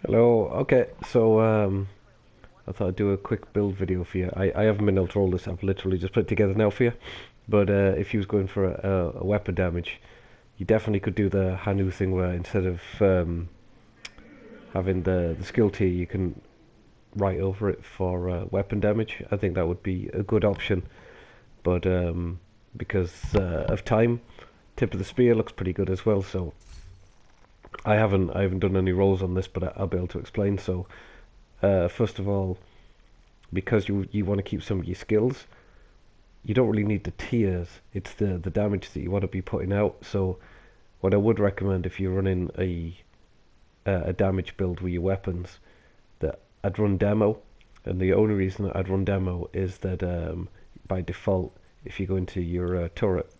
Hello. Okay, so I thought I'd do a quick build video for you. I haven't been able to roll this. I've literally just put it together now for you. But if you was going for a weapon damage, you definitely could do the Hanu thing where instead of having the skill tier, you can write over it for weapon damage. I think that would be a good option. But because of time, tip of the spear looks pretty good as well. So I haven't done any rolls on this, but I'll be able to explain. So first of all, because you want to keep some of your skills, you don't really need the tiers. It's the damage that you want to be putting out. So what I would recommend if you're running a damage build with your weapons, that I'd run demo. And the only reason that I'd run demo is that by default, if you go into your turret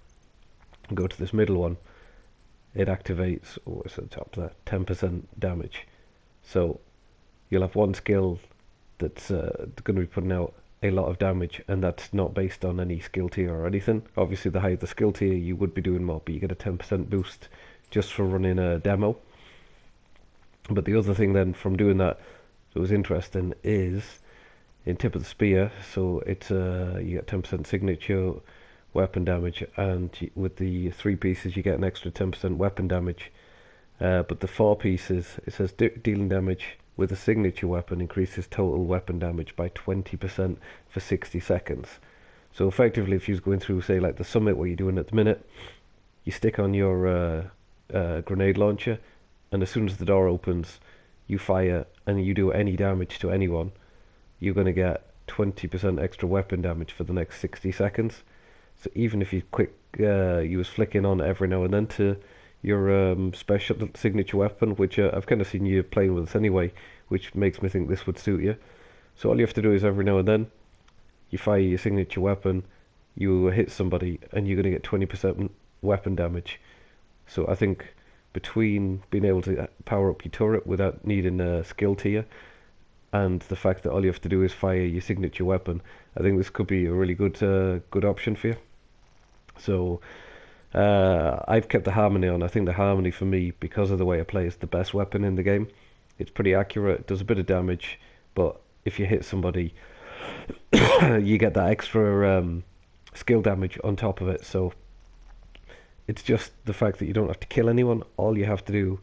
and go to this middle one, it activates, oh, it's at the top there, 10% damage. So you'll have one skill that's going to be putting out a lot of damage, and that's not based on any skill tier or anything. Obviously, the higher the skill tier, you would be doing more, but you get a 10% boost just for running a demo. But the other thing then from doing that that was interesting is in tip of the spear, so it's you get 10% signature weapon damage, and with the three pieces you get an extra 10% weapon damage. But the four pieces, it says dealing damage with a signature weapon increases total weapon damage by 20% for 60 seconds. So effectively, if you're going through, say, like the summit, what you're doing at the minute, you stick on your grenade launcher, and as soon as the door opens, you fire, and you do any damage to anyone, you're going to get 20% extra weapon damage for the next 60 seconds. So even if you was flicking on every now and then to your special signature weapon, which I've kind of seen you playing with this anyway, which makes me think this would suit you. So all you have to do is every now and then you fire your signature weapon, you hit somebody, and you're going to get 20% weapon damage. So I think between being able to power up your turret without needing a skill tier and the fact that all you have to do is fire your signature weapon, I think this could be a really good option for you. So I've kept the Harmony on. I think the Harmony for me, because of the way I play, is the best weapon in the game. It's pretty accurate, does a bit of damage, but if you hit somebody, you get that extra skill damage on top of it. So it's just the fact that you don't have to kill anyone. All you have to do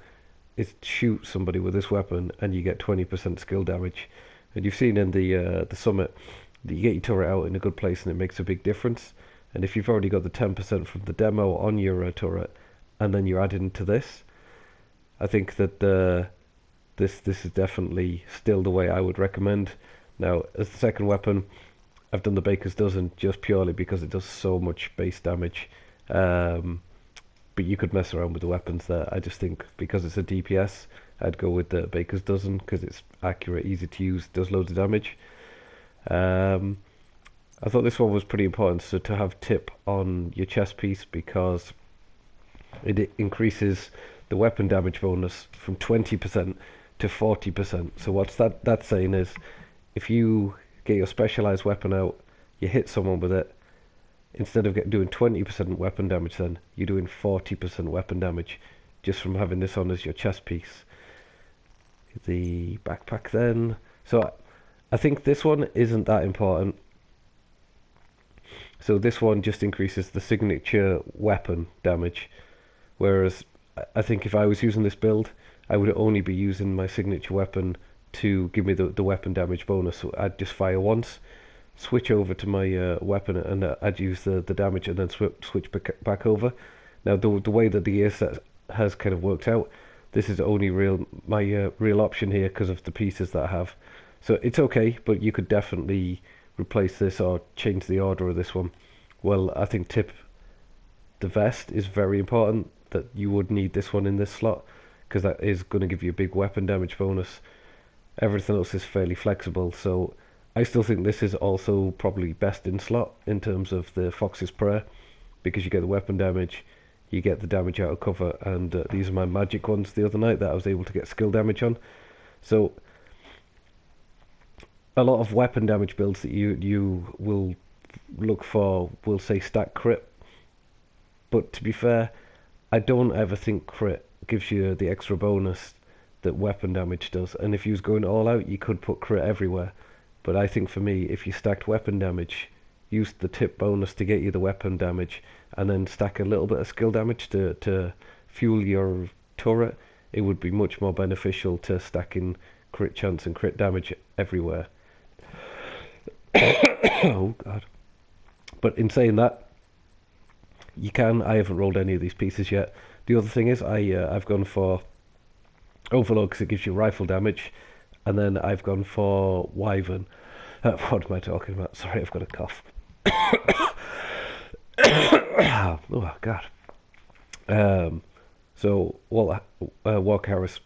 is shoot somebody with this weapon, and you get 20% skill damage. And you've seen in the summit that you get your turret out in a good place, and it makes a big difference. And if you've already got the 10% from the demo on your turret, and then you're adding to this, I think that this is definitely still the way I would recommend. Now, as the second weapon, I've done the Baker's Dozen just purely because it does so much base damage. Um, but you could mess around with the weapons there. I just think because it's a DPS, I'd go with the Baker's Dozen because it's accurate, easy to use, does loads of damage. Um, I thought this one was pretty important, so to have tip on your chest piece because it increases the weapon damage bonus from 20% to 40%. So what's that's saying is if you get your specialized weapon out, you hit someone with it, instead of doing 20% weapon damage, then you're doing 40% weapon damage just from having this on as your chest piece. The backpack then. So I think this one isn't that important. So this one just increases the signature weapon damage, whereas I think if I was using this build, I would only be using my signature weapon to give me the weapon damage bonus. So I'd just fire once, switch over to my weapon, and I'd use the damage, and then switch back over. Now the way that the ES has kind of worked out, this is only my real option here because of the pieces that I have. So it's okay, but you could definitely replace this or change the order of this one. Well, I think tip the vest is very important, that you would need this one in this slot because that is going to give you a big weapon damage bonus. Everything else is fairly flexible, so I still think this is also probably best in slot in terms of the Fox's Prayer because you get the weapon damage, you get the damage out of cover, and these are my magic ones the other night that I was able to get skill damage on. So a lot of weapon damage builds that you will look for will say stack crit, but to be fair, I don't ever think crit gives you the extra bonus that weapon damage does. And if you was going all out, you could put crit everywhere. But I think for me, if you stacked weapon damage, use the tip bonus to get you the weapon damage, and then stack a little bit of skill damage to fuel your turret, it would be much more beneficial to stacking crit chance and crit damage everywhere. Oh god. But in saying that, you can. I haven't rolled any of these pieces yet. The other thing is I've gone for Overload because it gives you rifle damage, and then I've gone for Wyvern. What am I talking about? Sorry, I've got a cough. Oh god. So Walk Harris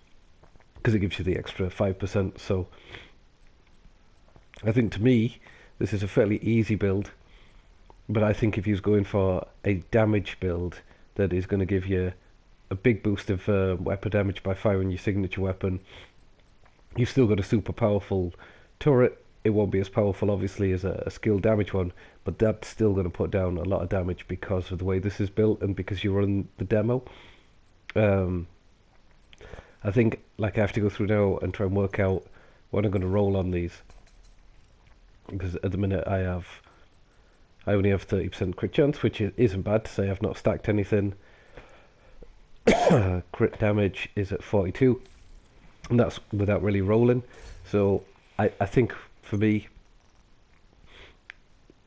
because it gives you the extra 5%. So I think to me this is a fairly easy build. But I think if you're going for a damage build that is going to give you a big boost of weapon damage by firing your signature weapon, you've still got a super powerful turret. It won't be as powerful, obviously, as a skill damage one, but that's still going to put down a lot of damage because of the way this is built and because you run the demo. I think I have to go through now and try and work out what I'm going to roll on these, because at the minute I only have 30% crit chance, which isn't bad to say. I've not stacked anything. Crit damage is at 42, and that's without really rolling. So I think for me,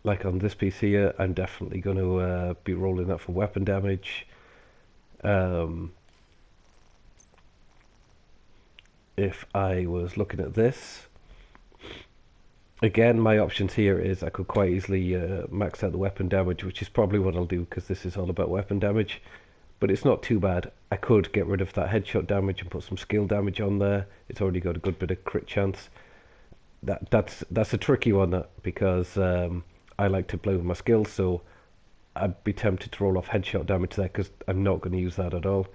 like on this piece here, I'm definitely going to be rolling that for weapon damage. If I was looking at this, again, my options here is I could quite easily max out the weapon damage, which is probably what I'll do because this is all about weapon damage. But it's not too bad. I could get rid of that headshot damage and put some skill damage on there. It's already got a good bit of crit chance. That's a tricky one because I like to play with my skills, so I'd be tempted to roll off headshot damage there because I'm not going to use that at all.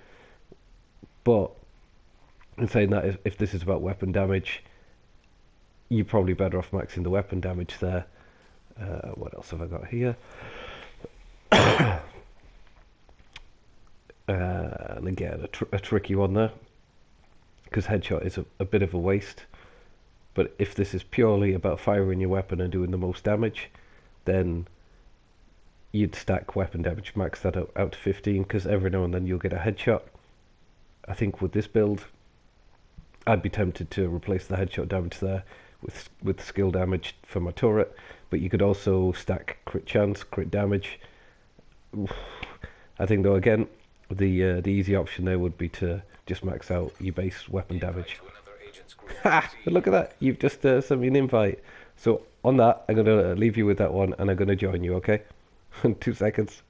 But in saying that, if this is about weapon damage, you're probably better off maxing the weapon damage there. What else have I got here? And again, a tricky one there, because headshot is a bit of a waste. But if this is purely about firing your weapon and doing the most damage, then you'd stack weapon damage, max that out to 15, because every now and then you'll get a headshot. I think with this build, I'd be tempted to replace the headshot damage there with skill damage for my turret, but you could also stack crit chance, crit damage. I think though, again, the easy option there would be to just max out your base weapon damage. Ha! Look at that, you've just sent me an invite. So on that, I'm going to leave you with that one and I'm going to join you, okay? In 2 seconds.